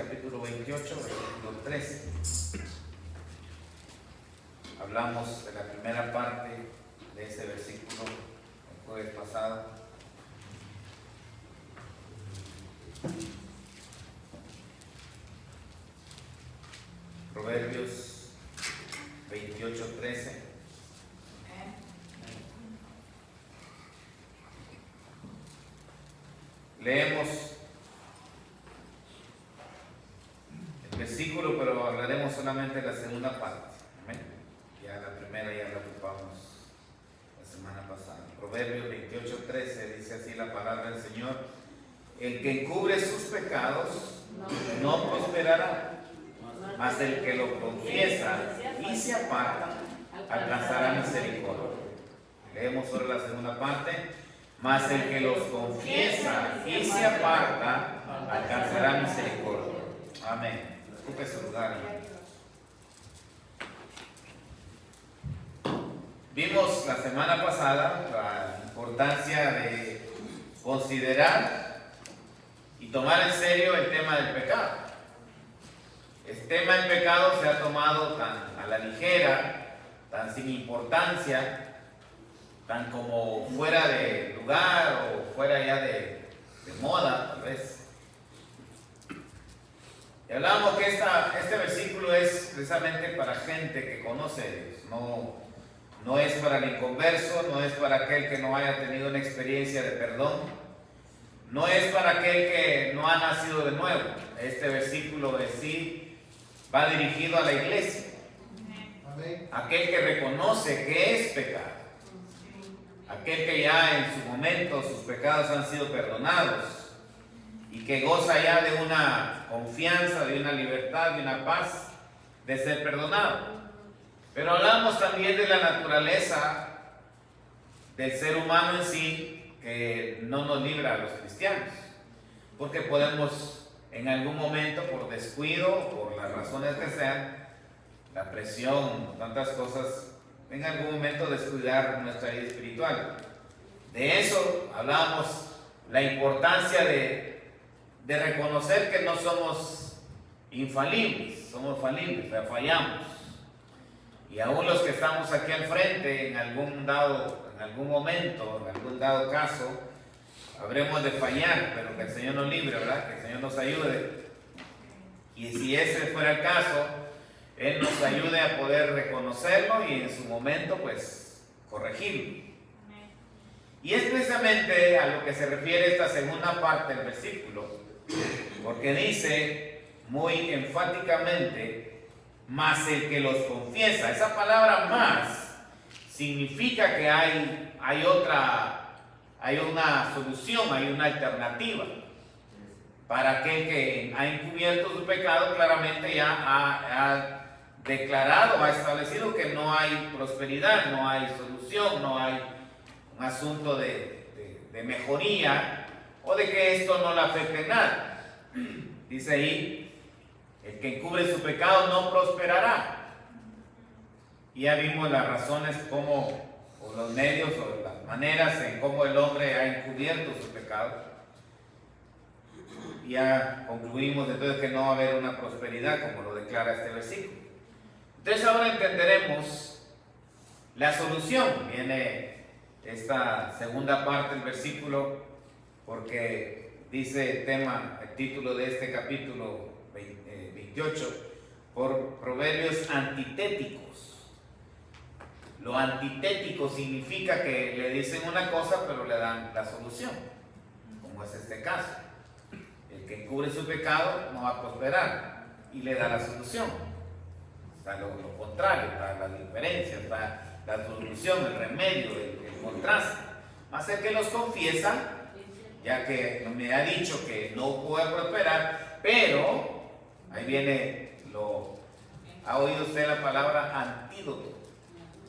capítulo 28, versículo 13. Hablamos de la primera parte de ese versículo el jueves pasado. Proverbios 28, 13. Leemos el versículo, pero hablaremos solamente de la segunda parte. Amén. Ya la primera ya la ocupamos la semana pasada. Proverbios 28, 13 dice así la palabra del Señor: el que encubre sus pecados no prosperará, mas el que lo confiesa y se aparta alcanzará misericordia. Leemos sobre la segunda parte: mas el que los confiesa y se aparta alcanzará misericordia. Amén. Ocupe su lugar. Vimos la semana pasada la importancia de considerar y tomar en serio el tema del pecado. El tema del pecado se ha tomado tan a la ligera, tan sin importancia, tan como fuera de lugar o fuera ya de moda, tal vez. Y hablábamos que este versículo es precisamente para gente que conoce a Dios, no es para el inconverso, no es para aquel que no haya tenido una experiencia de perdón, no es para aquel que no ha nacido de nuevo. Este versículo en sí va dirigido a la iglesia, aquel que reconoce que es pecado, aquel que ya en su momento sus pecados han sido perdonados y que goza ya de una confianza, de una libertad, de una paz, de ser perdonado. Pero hablamos también de la naturaleza del ser humano en sí, que no nos libra a los cristianos, porque podemos en algún momento, por descuido, por las razones que sean, la presión, tantas cosas, en algún momento descuidar nuestra vida espiritual. De eso hablamos, la importancia de reconocer que no somos infalibles, somos falibles, fallamos. Y aún los que estamos aquí al frente, en algún momento, en algún dado caso, habremos de fallar, pero que el Señor nos libre, ¿verdad? Que el Señor nos ayude. Y si ese fuera el caso, Él nos ayude a poder reconocerlo y en su momento, pues, corregirlo. Y es precisamente a lo que se refiere esta segunda parte del versículo, porque dice muy enfáticamente: mas el que los confiesa. Esa palabra "más" significa que hay una solución, hay una alternativa. Para aquel que ha encubierto su pecado, claramente ya ha declarado, ha establecido que no hay prosperidad, no hay solución, no hay un asunto de mejoría o de que esto no le afecte en nada. Dice ahí: el que encubre su pecado no prosperará. Y ya vimos las razones o los medios o las maneras en cómo el hombre ha encubierto su pecado. Y ya concluimos entonces que no va a haber una prosperidad como lo declara este versículo. Entonces ahora entenderemos la solución. Viene esta segunda parte del versículo porque dice el título de este capítulo 28, por proverbios antitéticos. Lo antitético significa que le dicen una cosa pero le dan la solución, como es este caso. El que encubre su pecado no va a prosperar y le da la solución. Está lo contrario, está la diferencia, está la solución, el remedio, el contraste. Más el que los confiesa, ya que me ha dicho que no puede prosperar, pero ahí viene ¿ha oído usted la palabra antídoto?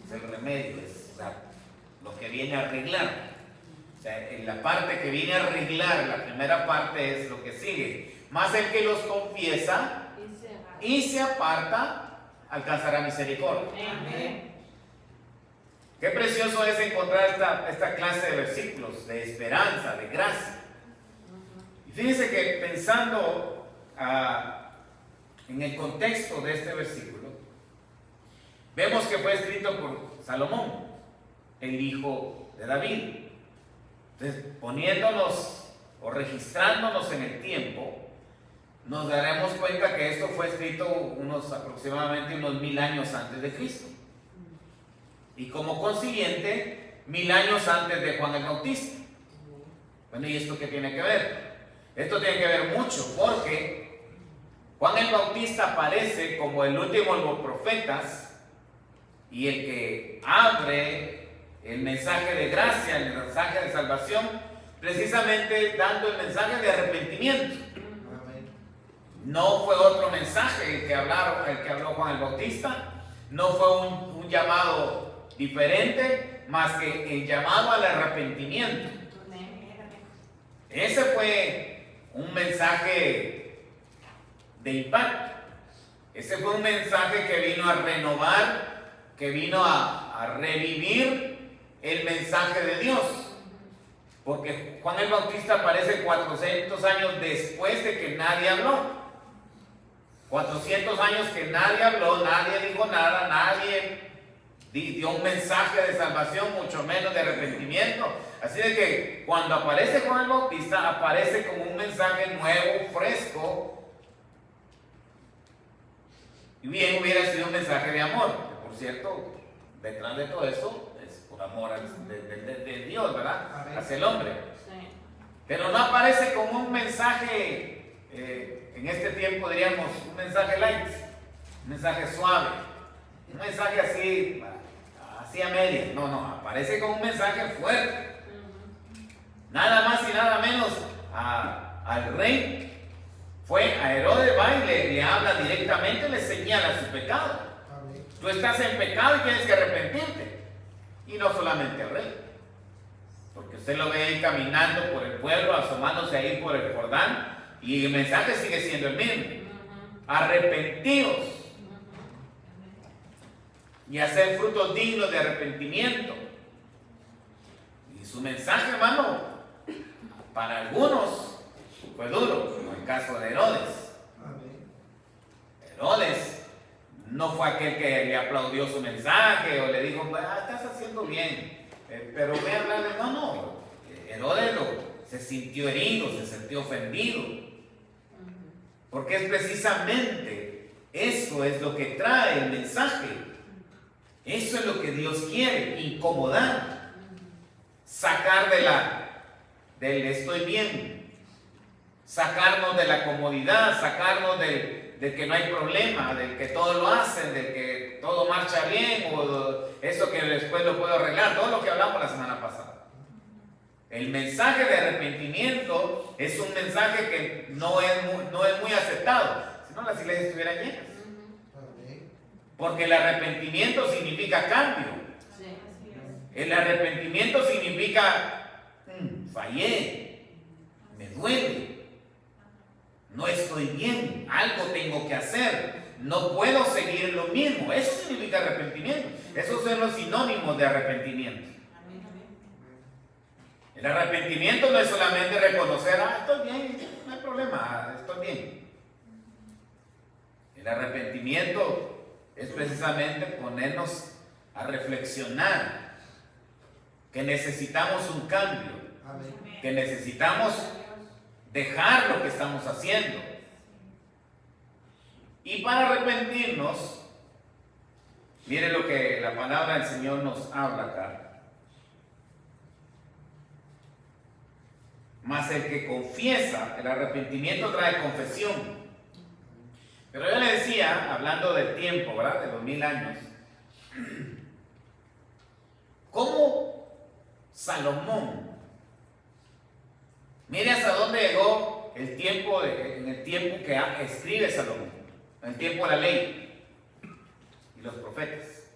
Es el remedio, es lo que viene a arreglar. O sea, en la parte que viene a arreglar, la primera parte es lo que sigue. Más el que los confiesa y se aparta, alcanzará misericordia. Amén. Qué precioso es encontrar esta clase de versículos de esperanza, de gracia. Y fíjense que pensando en el contexto de este versículo, vemos que fue escrito por Salomón, el hijo de David. Entonces, poniéndonos o registrándonos en el tiempo, nos daremos cuenta que esto fue escrito aproximadamente unos 1000 años antes de Cristo. Y como consiguiente, 1000 años antes de Juan el Bautista. Bueno, ¿y esto qué tiene que ver? Esto tiene que ver mucho, porque Juan el Bautista aparece como el último de los profetas y el que abre el mensaje de gracia, el mensaje de salvación, precisamente dando el mensaje de arrepentimiento. No fue otro mensaje el que habló Juan el Bautista, no fue un llamado diferente, más que el llamado al arrepentimiento. Ese fue un mensaje de impacto. Ese fue un mensaje que vino a renovar, que vino a revivir el mensaje de Dios. Porque Juan el Bautista aparece 400 años después de que nadie habló. 400 años que nadie habló, nadie dijo nada, nadie dio un mensaje de salvación, mucho menos de arrepentimiento. Así de que cuando aparece Juan el Bautista, aparece como un mensaje nuevo, fresco. Y bien hubiera sido un mensaje de amor, que por cierto, detrás de todo eso es por amor de Dios, ¿verdad? Hacia el hombre. Sí. Pero no aparece como un mensaje, en este tiempo diríamos, un mensaje light, un mensaje suave, un mensaje así a medias. No, aparece como un mensaje fuerte. Nada más y nada menos al rey. A Herodes va y le habla directamente, le señala su pecado. Amén. Tú estás en pecado y tienes que arrepentirte. Y no solamente al rey, porque usted lo ve ahí caminando por el pueblo, asomándose ahí por el Jordán, y el mensaje sigue siendo el mismo. Arrepentidos y hacer frutos dignos de arrepentimiento. Y su mensaje, hermano, para algunos fue duro, como el caso de Herodes. Herodes no fue aquel que le aplaudió su mensaje o le dijo, estás haciendo bien, pero ve a hablarle. No. Herodes se sintió herido, se sintió ofendido. Porque es precisamente eso es lo que trae el mensaje. Eso es lo que Dios quiere, incomodar, sacar del estoy bien, sacarnos de la comodidad, sacarnos del que no hay problema, del que todo lo hacen, del que todo marcha bien, o eso que después lo puedo arreglar, todo lo que hablamos la semana pasada. El mensaje de arrepentimiento es un mensaje que no es muy aceptado, si no las iglesias estuvieran llenas. Porque el arrepentimiento significa cambio. El arrepentimiento significa fallé, me duele, no estoy bien, algo tengo que hacer, no puedo seguir lo mismo. Eso significa arrepentimiento. Esos son los sinónimos de arrepentimiento. El arrepentimiento no es solamente reconocer, estoy bien, no hay problema, estoy bien. El arrepentimiento es precisamente ponernos a reflexionar que necesitamos un cambio, que necesitamos dejar lo que estamos haciendo. Y para arrepentirnos, mire lo que la palabra del Señor nos habla acá. Mas el que confiesa, el arrepentimiento trae confesión. Pero yo le decía, hablando del tiempo, ¿verdad? De los 1000 años, ¿cómo Salomón? Mire hasta dónde llegó el tiempo, en el tiempo que escribe Salomón, en el tiempo de la ley y los profetas.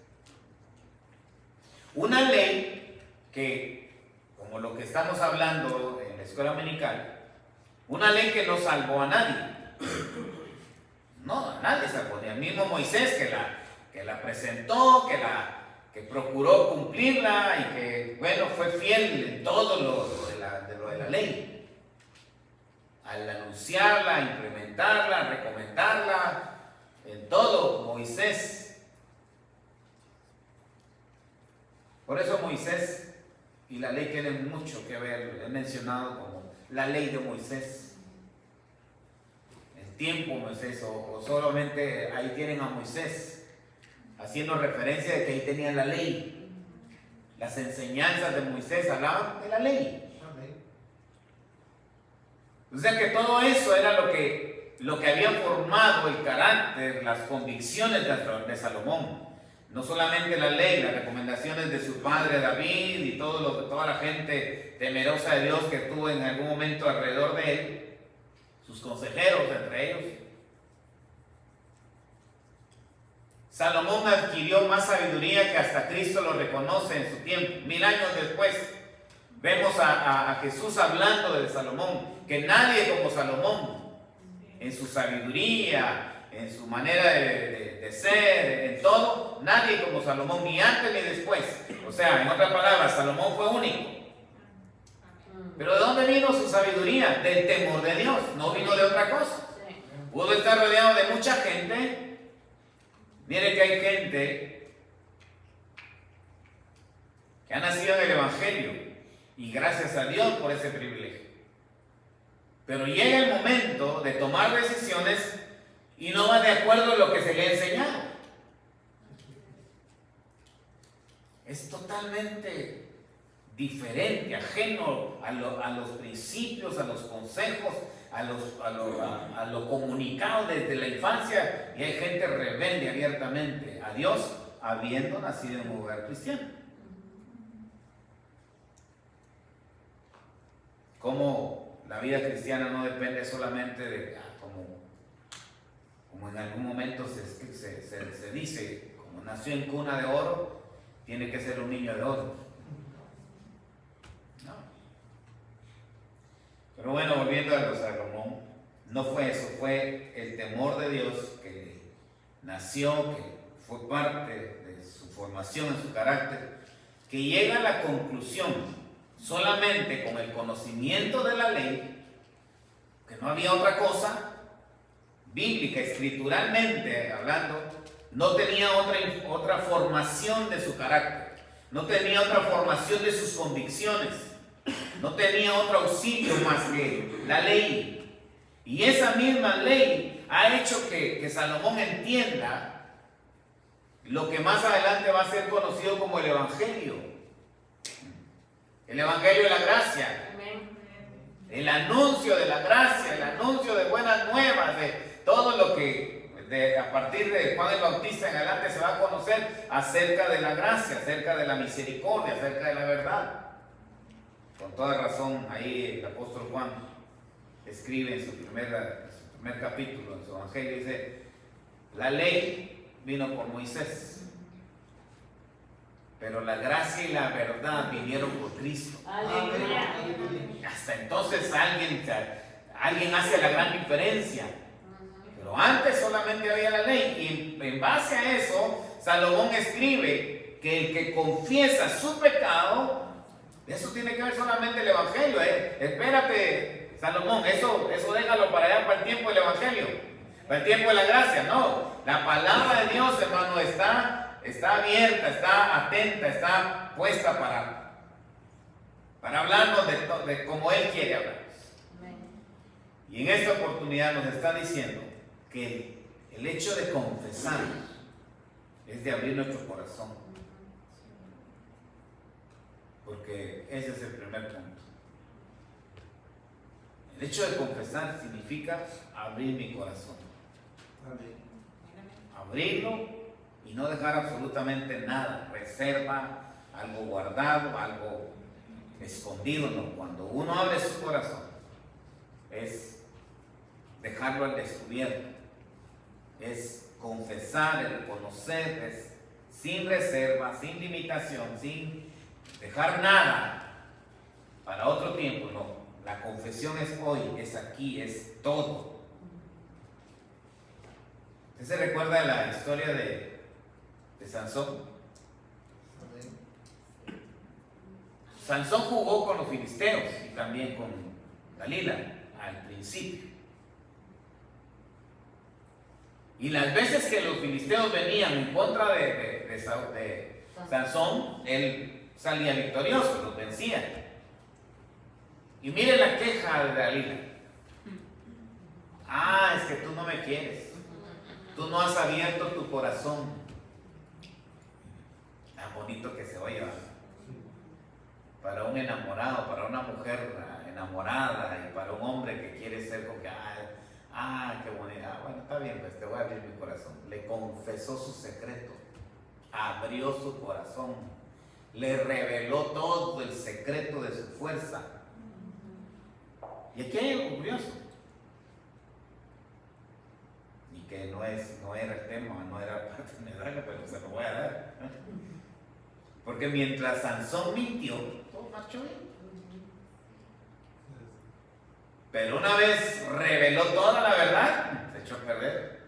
Una ley que, como lo que estamos hablando en la escuela dominical, una ley que no salvó a nadie. No, a nadie salvó, ni al mismo Moisés que la presentó, que procuró cumplirla y que, bueno, fue fiel en todo lo de la ley. Al anunciarla, implementarla, recomendarla, en todo Moisés. Por eso Moisés y la ley tienen mucho que ver. He mencionado como la ley de Moisés, el tiempo de Moisés, o solamente ahí tienen a Moisés, haciendo referencia de que ahí tenían la ley. Las enseñanzas de Moisés hablaban de la ley. O sea que todo eso era lo que había formado el carácter, las convicciones de Salomón. No solamente la ley, las recomendaciones de su padre David y toda la gente temerosa de Dios que estuvo en algún momento alrededor de él, sus consejeros entre ellos. Salomón adquirió más sabiduría que hasta Cristo lo reconoce en su tiempo. 1000 años después, vemos a Jesús hablando de Salomón, que nadie como Salomón, en su sabiduría, en su manera de ser, en todo, nadie como Salomón, ni antes ni después. O sea, en otras palabras, Salomón fue único. Pero ¿de dónde vino su sabiduría? Del temor de Dios, no vino de otra cosa. Pudo estar rodeado de mucha gente. Mire que hay gente que ha nacido en el Evangelio y gracias a Dios por ese privilegio. Pero llega el momento de tomar decisiones y no va de acuerdo a lo que se le ha enseñado. Es totalmente diferente, ajeno a los principios, a los consejos, a lo comunicado desde la infancia, y hay gente rebelde abiertamente a Dios habiendo nacido en un hogar cristiano. Como la vida cristiana no depende solamente de, como en algún momento se dice, como nació en cuna de oro, tiene que ser un niño de oro. Pero bueno, volviendo a Salomón, no fue eso, fue el temor de Dios que nació, que fue parte de su formación, en su carácter, que llega a la conclusión, solamente con el conocimiento de la ley, que no había otra cosa, bíblica, escrituralmente hablando, no tenía otra formación de su carácter, no tenía otra formación de sus convicciones. No tenía otro auxilio más que la ley. Y esa misma ley ha hecho que Salomón entienda lo que más adelante va a ser conocido como el Evangelio. El Evangelio de la gracia. El anuncio de la gracia, el anuncio de buenas nuevas, de todo lo que a partir de Juan el Bautista en adelante se va a conocer acerca de la gracia, acerca de la misericordia, acerca de la verdad. Con toda razón, ahí el apóstol Juan escribe en su primer capítulo, en su evangelio, dice, la ley vino por Moisés, pero la gracia y la verdad vinieron por Cristo. ¡Aleluya! Hasta entonces alguien hace la gran diferencia. Pero antes solamente había la ley, y en base a eso, Salomón escribe que el que confiesa su pecado, eso tiene que ver solamente el Evangelio. Espérate, Salomón, eso déjalo para allá, para el tiempo del Evangelio, para el tiempo de la gracia. No, la palabra de Dios, hermano, está abierta, está atenta, está puesta para hablarnos de como Él quiere hablar. Y en esta oportunidad nos está diciendo que el hecho de confesar es de abrir nuestro corazón. Porque ese es el primer punto. El hecho de confesar significa abrir mi corazón. Abrirlo y no dejar absolutamente nada, reserva, algo guardado, algo escondido. No, cuando uno abre su corazón es dejarlo al descubierto, es confesar, el conocer, es sin reserva, sin limitación, sin dejar nada para otro tiempo. No, la confesión es hoy, es aquí, es todo. ¿Usted se recuerda la historia de Sansón? Sansón jugó con los filisteos y también con Dalila al principio. Y las veces que los filisteos venían en contra de Sansón, él salía victorioso, los vencía. Y mire la queja de Dalila. Ah, es que tú no me quieres. Tú no has abierto tu corazón. Tan bonito que se oye, ¿verdad? Para un enamorado, para una mujer enamorada y para un hombre que quiere ser como que, qué bonita. Bueno, está bien, pues te voy a abrir mi corazón. Le confesó su secreto, abrió su corazón, le reveló todo el secreto de su fuerza. Y aquí hay algo curioso, y que no era el tema, no era parte de mi medalla, pero se lo voy a dar. Porque mientras Sansón mintió, todo marchó bien. Pero una vez reveló toda la verdad, se echó a perder,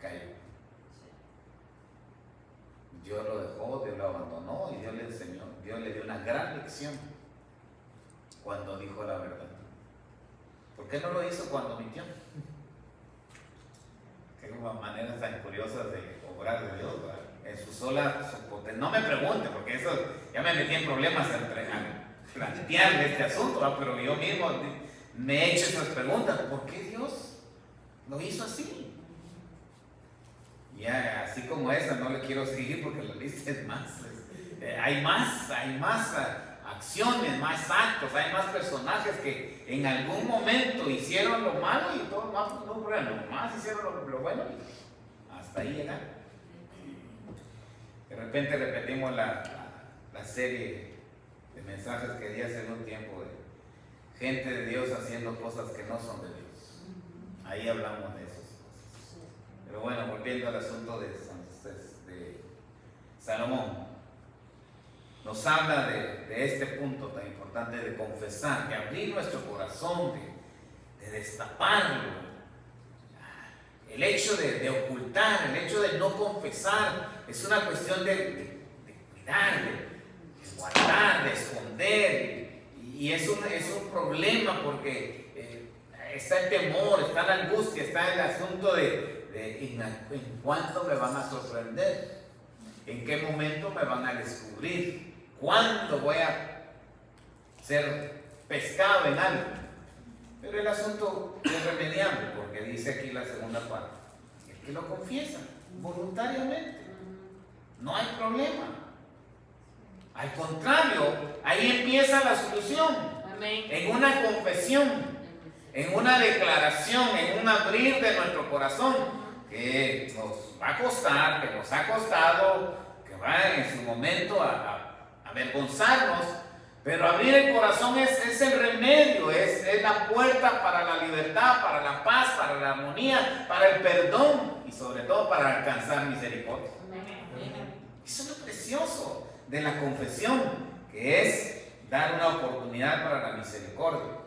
cayó. Dios lo dejó, Dios lo abandonó y Dios le enseñó, Dios le dio una gran lección cuando dijo la verdad. ¿Por qué no lo hizo cuando mintió? Qué maneras tan curiosas de obrar de Dios, ¿verdad? En su sola potencia. No me pregunte, porque eso ya me metí en problemas a plantearle este asunto, ¿verdad? Pero yo mismo me he hecho esas preguntas. ¿Por qué Dios lo hizo así? Ya, así como esa, no le quiero seguir porque la lista es más. Hay más acciones, más actos, hay más personajes que en algún momento hicieron lo malo y todo lo más hicieron lo bueno y hasta ahí llegaron. De repente repetimos la serie de mensajes que di hace un tiempo de gente de Dios haciendo cosas que no son de Dios. Ahí hablamos de esas cosas. Pero bueno, volviendo al asunto de Salomón, nos habla de este punto tan importante de confesar, de abrir nuestro corazón, de destaparlo. El hecho de ocultar, el hecho de no confesar, es una cuestión de cuidar, de guardar, de esconder. Y es un problema porque está el temor, está la angustia, está el asunto de en cuánto me van a sorprender, en qué momento me van a descubrir, cuándo voy a ser pescado en algo. Pero el asunto es remediable, porque dice aquí la segunda parte, el que lo confiesa voluntariamente, no hay problema. Al contrario, ahí empieza la solución. Amén. En una confesión, en una declaración, en un abrir de nuestro corazón, que nos va a costar, que nos ha costado, que va en su momento a avergonzarnos, pero abrir el corazón es el remedio, es la puerta para la libertad, para la paz, para la armonía, para el perdón y sobre todo para alcanzar misericordia. Eso es lo precioso de la confesión, que es dar una oportunidad para la misericordia.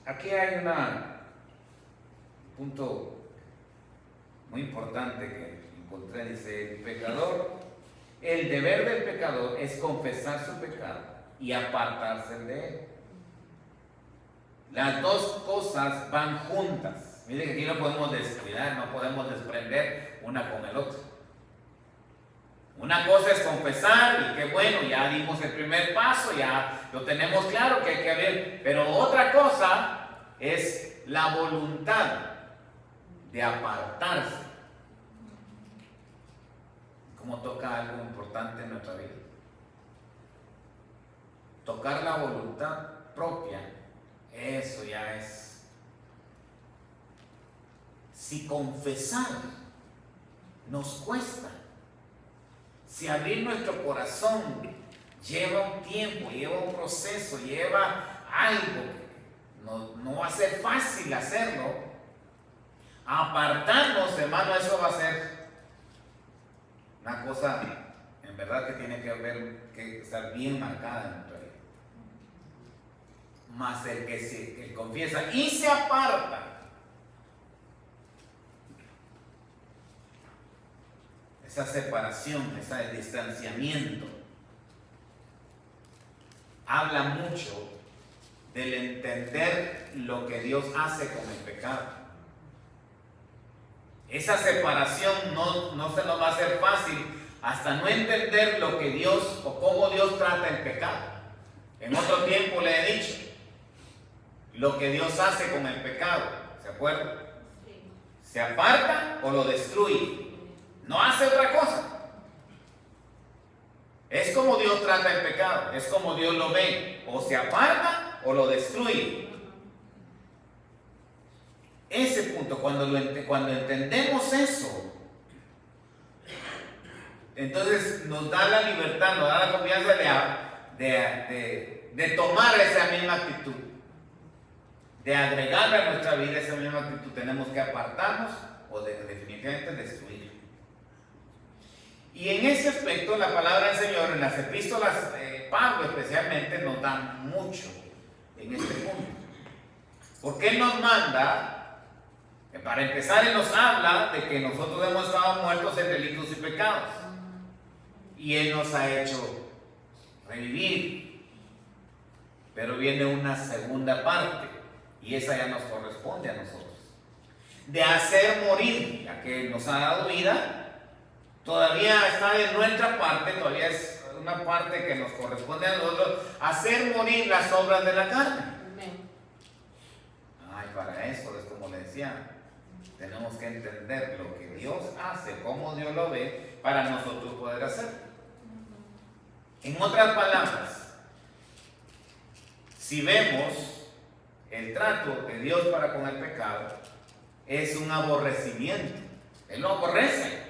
Aquí hay un punto muy importante que encontré, dice: el deber del pecador es confesar su pecado y apartarse de él. Las dos cosas van juntas. Miren que aquí no podemos descuidar, no podemos desprender una con el otro. Una cosa es confesar y que bueno, ya dimos el primer paso, ya lo tenemos claro que hay que ver, pero otra cosa es la voluntad de apartarse. Como toca algo importante en nuestra vida. Tocar la voluntad propia, eso ya es. Si confesar nos cuesta, si abrir nuestro corazón lleva un tiempo, lleva un proceso, lleva algo, no va a ser fácil hacerlo. Apartarnos, hermano, eso va a ser una cosa en verdad que tiene que estar bien marcada en nuestra vida. Mas el que confiesa y se aparta, esa separación, ese distanciamiento, habla mucho del entender lo que Dios hace con el pecado. Esa separación no se nos va a hacer fácil hasta no entender lo que Dios o cómo Dios trata el pecado. En otro tiempo le he dicho lo que Dios hace con el pecado. ¿Se acuerdan? Se aparta o lo destruye. No hace otra cosa. Es como Dios trata el pecado. Es como Dios lo ve. O se aparta o lo destruye. Ese punto, cuando entendemos eso, entonces nos da la libertad, nos da la confianza de tomar esa misma actitud, de agregarle a nuestra vida esa misma actitud. Tenemos que apartarnos o definitivamente destruir. Y en ese aspecto la palabra del Señor en las epístolas, Pablo especialmente, nos da mucho en este punto. Porque Él nos manda, para empezar, Él nos habla de que nosotros hemos estado muertos en delitos y pecados. Y Él nos ha hecho revivir. Pero viene una segunda parte, y esa ya nos corresponde a nosotros. De hacer morir, ya que Él nos ha dado vida, todavía está de nuestra parte, todavía es una parte que nos corresponde a nosotros, hacer morir las obras de la carne. Ay, para eso, es como le decía, tenemos que entender lo que Dios hace, cómo Dios lo ve, para nosotros poder hacer. En otras palabras, si vemos el trato de Dios para con el pecado, es un aborrecimiento. Él lo aborrece.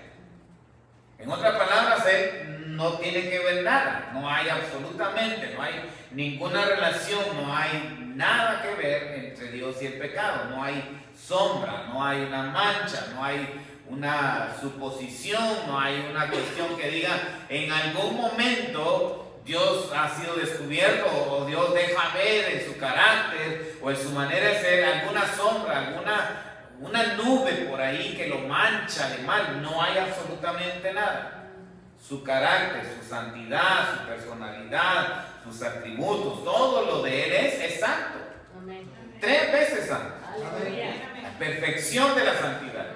En otras palabras, Él no tiene que ver nada. No hay absolutamente, no hay ninguna relación, no hay nada que ver entre Dios y el pecado. No hay sombra, no hay una mancha, no hay una suposición, no hay una cuestión que diga en algún momento Dios ha sido descubierto o Dios deja ver en su carácter o en su manera de ser alguna sombra, una nube por ahí que lo mancha de mal. No hay absolutamente nada. Su carácter, su santidad, su personalidad, sus atributos, todo lo de Él es santo. 3 veces santo. La perfección de la santidad.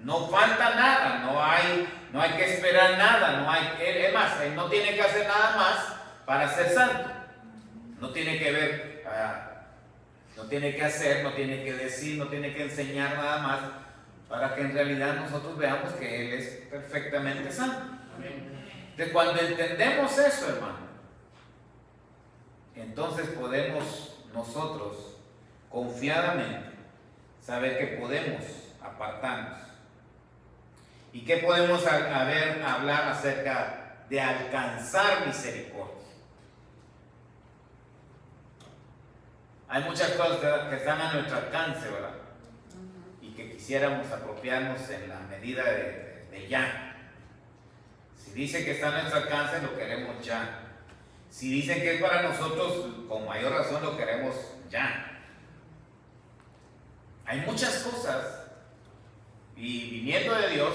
No falta nada, no hay que esperar nada, es más, Él no tiene que hacer nada más para ser santo. No tiene que ver, no tiene que hacer, no tiene que decir, no tiene que enseñar nada más para que en realidad nosotros veamos que Él es perfectamente santo. Entonces, cuando entendemos eso, hermano, entonces podemos nosotros confiadamente saber que podemos apartarnos. ¿Y qué podemos hablar acerca de alcanzar misericordia? Hay muchas cosas que están a nuestro alcance, ¿verdad? Y que quisiéramos apropiarnos en la medida de ya. Si dice que está a nuestro alcance, lo queremos ya. Si dice que es para nosotros, con mayor razón lo queremos ya. Hay muchas cosas, y viniendo de Dios,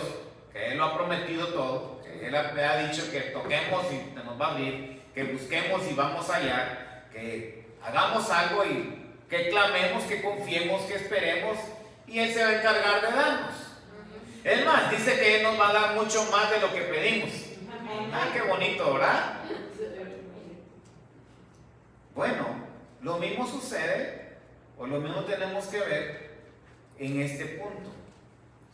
que Él lo ha prometido todo, que Él ha dicho que toquemos y nos va a abrir, que busquemos y vamos allá, que hagamos algo y que clamemos, que confiemos, que esperemos, y Él se va a encargar de darnos. Es más, dice que Él nos va a dar mucho más de lo que pedimos. Ay, qué bonito, ¿verdad? Bueno, lo mismo sucede, o lo mismo tenemos que ver en este punto.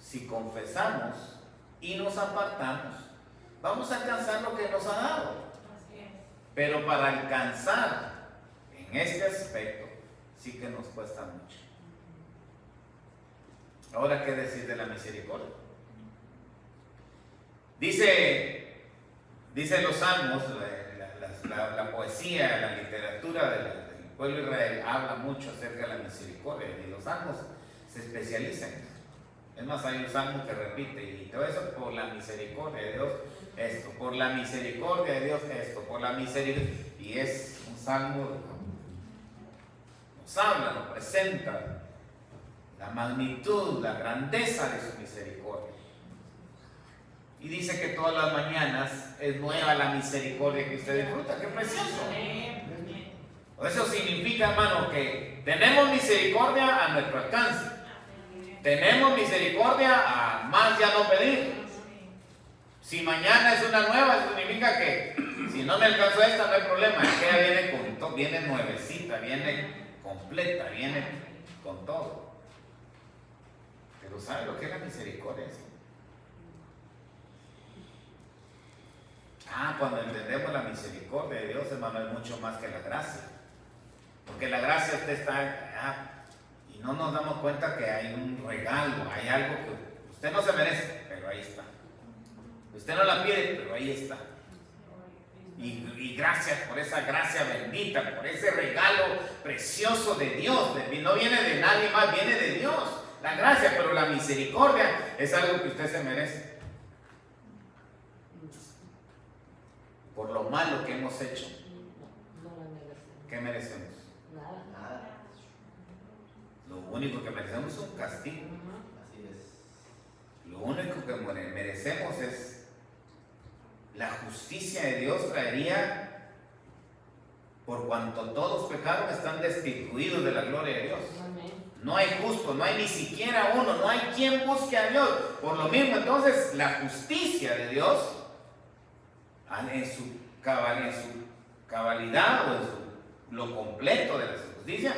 Si confesamos y nos apartamos, vamos a alcanzar lo que nos ha dado. Pero para alcanzar en este aspecto, sí que nos cuesta mucho. Ahora, ¿qué decir de la misericordia? Dice los salmos, la poesía, la literatura del pueblo de Israel habla mucho acerca de la misericordia, y los salmos se especializan. Es más, hay un salmo que repite, y todo eso por la misericordia de Dios, esto, por la misericordia de Dios, esto, por la misericordia. Y es un salmo, nos habla, nos presenta la magnitud, la grandeza de su misericordia. Y dice que todas las mañanas es nueva la misericordia que usted disfruta. ¡Qué precioso! Eso significa, hermano, que tenemos misericordia a nuestro alcance. tenemos misericordia a más ya no pedir. Si mañana es una nueva, eso significa que si no me alcanzó esta, no hay problema. Ella viene nuevecita, viene completa, viene con todo. Pero ¿sabe lo que es la misericordia? Cuando entendemos la misericordia de Dios, hermano, es mucho más que la gracia. Porque la gracia usted está y no nos damos cuenta que hay un regalo, hay algo que usted no se merece, pero ahí está. Usted no la pide, pero ahí está. Y gracias por esa gracia bendita, por ese regalo precioso de Dios. No viene de nadie más, viene de Dios. La gracia, pero la misericordia es algo que usted se merece. Por lo malo que hemos hecho. ¿Qué merecemos? Nada. Lo único que merecemos es un castigo. Así es. Lo único que merecemos es la justicia de Dios. Traería, por cuanto todos pecaron, están destituidos de la gloria de Dios. No hay justo, no hay ni siquiera uno, no hay quien busque a Dios. Por lo mismo, entonces, la justicia de Dios, en su cabalidad o en lo completo de la justicia,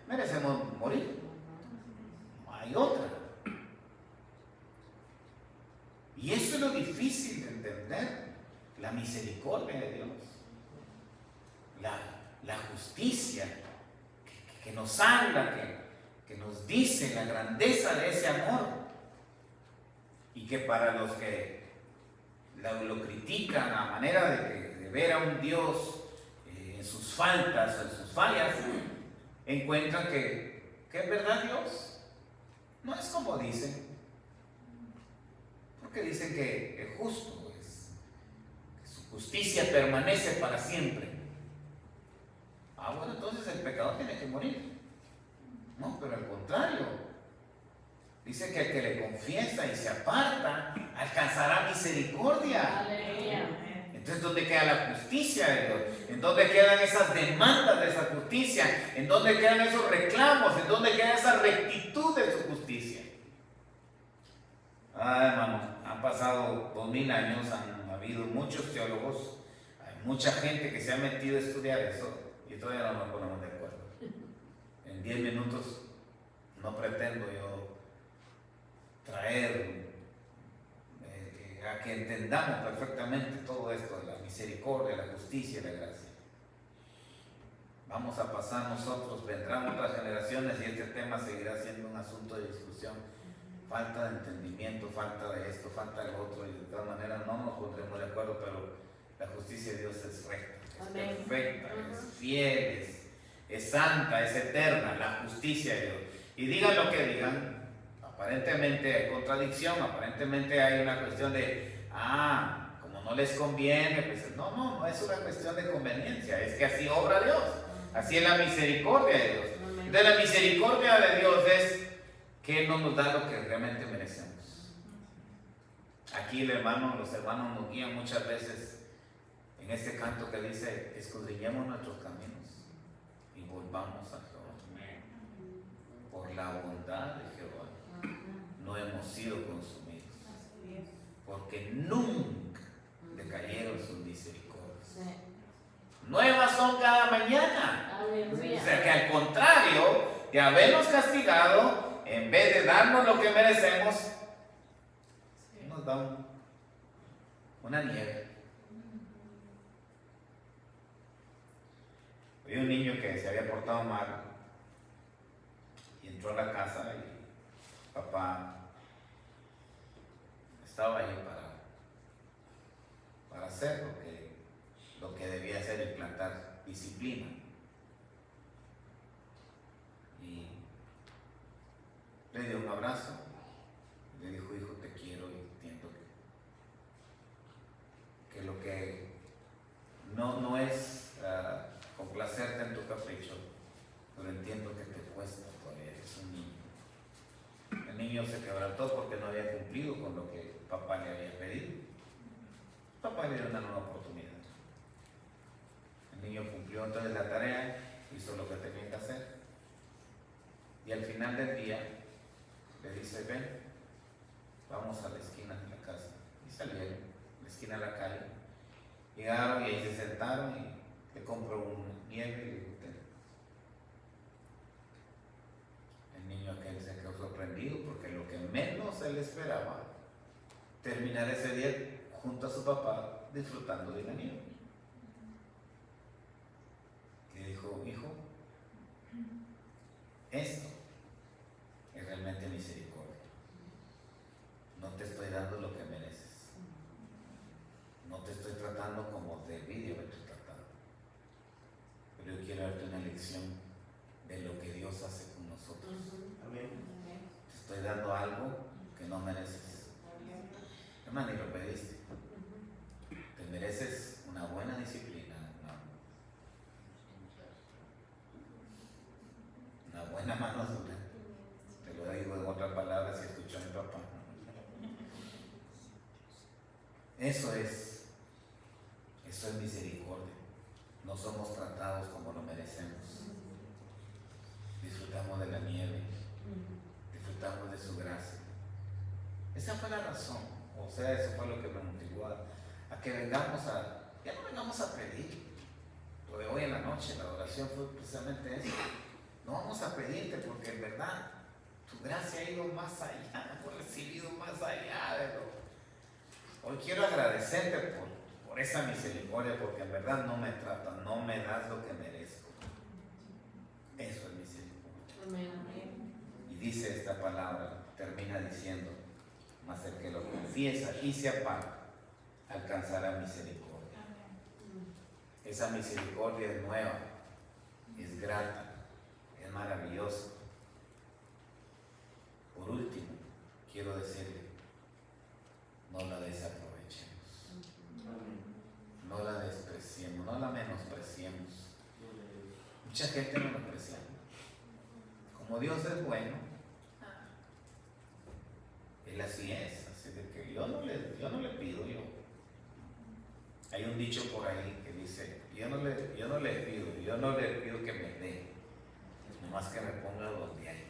merecemos morir. No hay otra. Y eso es lo difícil de entender. La misericordia de Dios, la justicia que nos habla, que nos dice la grandeza de ese amor, y que para los que lo critican a manera de ver a un Dios en sus faltas o en sus fallas, encuentran que es verdad Dios. No es como dicen, porque dicen que es justo. Justicia permanece para siempre. Bueno, entonces el pecador tiene que morir. No, pero al contrario. Dice que el que le confiesa y se aparta alcanzará misericordia. Aleluya. Entonces, ¿dónde queda la justicia de Dios? ¿En dónde quedan esas demandas de esa justicia? ¿En dónde quedan esos reclamos? ¿En dónde queda esa rectitud de su justicia? Hermano, han pasado 2000 años, han habido muchos teólogos, hay mucha gente que se ha metido a estudiar eso y todavía no nos ponemos de acuerdo. En 10 minutos no pretendo yo traer a que entendamos perfectamente todo esto de la misericordia, la justicia y la gracia. Vamos a pasar nosotros, vendrán otras generaciones y este tema seguirá siendo un asunto de discusión. Falta de entendimiento, falta de esto, falta de lo otro, y de todas maneras no nos pondremos de acuerdo, pero la justicia de Dios es recta, es perfecta, es fiel, es santa, es eterna, la justicia de Dios. Y digan lo que digan, aparentemente hay contradicción, aparentemente hay una cuestión de, como no les conviene, pues no es una cuestión de conveniencia, es que así obra Dios, así es la misericordia de Dios. Entonces la misericordia de Dios es que Él no nos da lo que realmente merecemos. Aquí los hermanos nos guían muchas veces en este canto que dice: escudriñemos nuestros caminos y volvamos a Jehová. Por la bondad de Jehová no hemos sido consumidos, porque nunca decayeron sus misericordias. Nuevas son cada mañana. O sea que al contrario de habernos castigado, en vez de darnos lo que merecemos, nos da una nieve. Había un niño que se había portado mal y entró a la casa y papá estaba ahí para hacer lo que debía hacer, implantar disciplina. Y le dio un abrazo, le dijo: hijo, te quiero y entiendo que lo que no es complacerte en tu capricho, pero entiendo que te cuesta todavía, eres un niño. El niño se quebrantó porque no había cumplido con lo que papá le había pedido. Papá le dio una nueva oportunidad. El niño cumplió entonces la tarea, hizo lo que tenía que hacer, y al final del día le dice, ven, vamos a la esquina de la casa. Y salieron a la esquina de la calle. Llegaron y ahí se sentaron y le compró una nieve y le dijo, el niño aquel se quedó sorprendido porque lo que menos se le esperaba, terminar ese día junto a su papá disfrutando de la nieve. Le dijo, hijo, esto es realmente misericordia. No te estoy dando lo que mereces. No te estoy tratando como debí haberte tratado. Pero yo quiero darte una lección de lo que Dios hace con nosotros. Amén. Te estoy dando algo que no mereces. Hermano, y lo pediste. Te mereces una buena disciplina. Una buena mano dura. Te lo digo en otras palabras si escuchó a mi papá. Eso es misericordia. No somos tratados como lo merecemos. Disfrutamos de la nieve, disfrutamos de su gracia. Esa fue la razón, o sea, eso fue lo que me motivó a que vengamos ya no vengamos a pedir. Lo de hoy en la noche, la oración fue precisamente eso. No vamos a pedirte porque en verdad tu gracia ha ido más allá, hemos recibido más allá de lo. Hoy quiero agradecerte por esa misericordia, porque en verdad no me tratan, no me das lo que merezco. Eso es misericordia. Y dice esta palabra, termina diciendo, mas el que lo confiesa y se aparta, alcanzará misericordia. Esa misericordia es nueva, es grata, es maravillosa. Por último, quiero decirle, no la desaprovechemos, no la despreciemos, no la menospreciemos. Mucha gente no lo aprecia. Como Dios es bueno, Él así es, así de que yo no le pido. Hay un dicho por ahí que dice, yo no le pido que me dé, nomás que me ponga donde hay.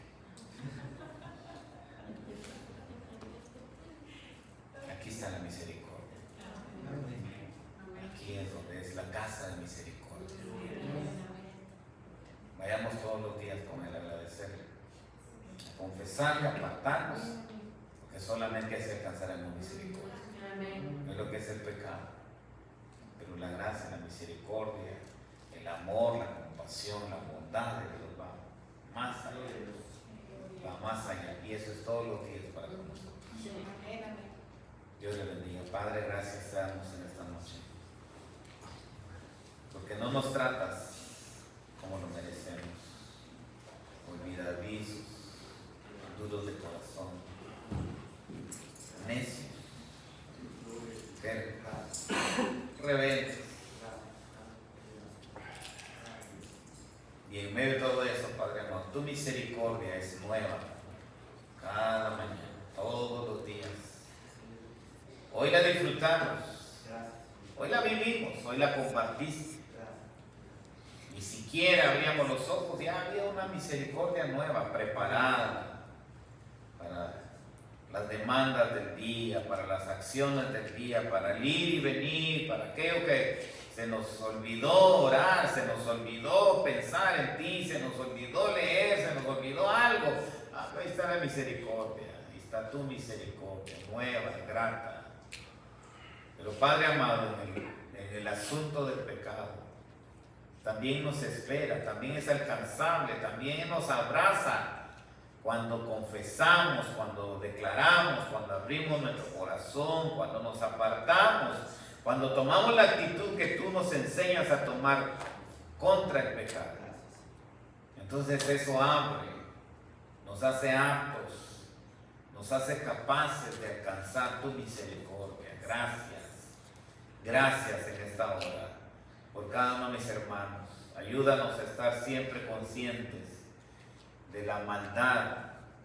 Aquí está la misericordia. Aquí es donde es la casa de misericordia. Vayamos todos los días con Él a agradecerle, a confesarle, a apartarnos, porque solamente así alcanzaremos misericordia. No es lo que es el pecado, pero la gracia, la misericordia, el amor, la compasión, la bondad de Dios va más allá. Va más allá. Y eso es todos los días para nosotros. Dios le bendiga. Padre, gracias te damos en esta noche, porque no nos tratas como lo merecemos, olvidadizos, duros de corazón, necios, tercos, rebeldes. Y en medio de todo eso, Padre amado, tu misericordia es nueva cada mañana, todos los días. Hoy la disfrutamos, hoy la vivimos, hoy la compartiste. Ni siquiera abríamos los ojos, ya había una misericordia nueva preparada para las demandas del día, para las acciones del día, para el ir y venir, para aquello que se nos olvidó orar, se nos olvidó pensar en ti, se nos olvidó leer, se nos olvidó algo. Ahí está la misericordia, ahí está tu misericordia, nueva, grata. Pero Padre amado, en el asunto del pecado, también nos espera, también es alcanzable, también nos abraza cuando confesamos, cuando declaramos, cuando abrimos nuestro corazón, cuando nos apartamos, cuando tomamos la actitud que tú nos enseñas a tomar contra el pecado. Entonces eso abre, nos hace aptos, nos hace capaces de alcanzar tu misericordia. Gracias. Gracias en esta hora por cada uno de mis hermanos. Ayúdanos a estar siempre conscientes de la maldad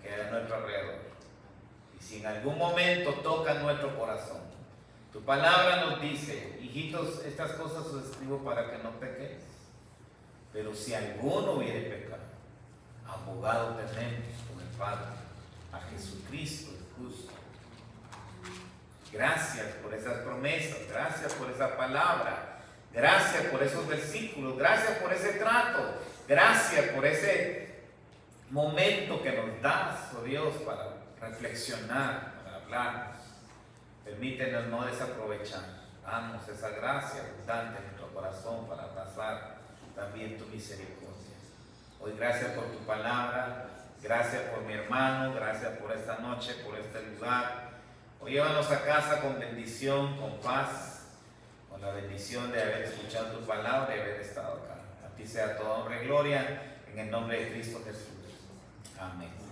que hay a nuestro alrededor. Y si en algún momento toca nuestro corazón, tu palabra nos dice, hijitos, estas cosas os escribo para que no pequéis. Pero si alguno hubiere pecado, abogado tenemos con el Padre, a Jesucristo el justo. Gracias por esas promesas, gracias por esa palabra, gracias por esos versículos, gracias por ese trato, gracias por ese momento que nos das, oh Dios, para reflexionar, para hablarnos. Permítenos no desaprovechar. Danos esa gracia abundante en nuestro corazón para abrazar también tu misericordia. Hoy gracias por tu palabra, gracias por mi hermano, gracias por esta noche, por este lugar. Hoy llévanos a casa con bendición, con paz, con la bendición de haber escuchado tu palabra y haber estado acá. A ti sea toda honra y gloria, en el nombre de Cristo Jesús. Amén.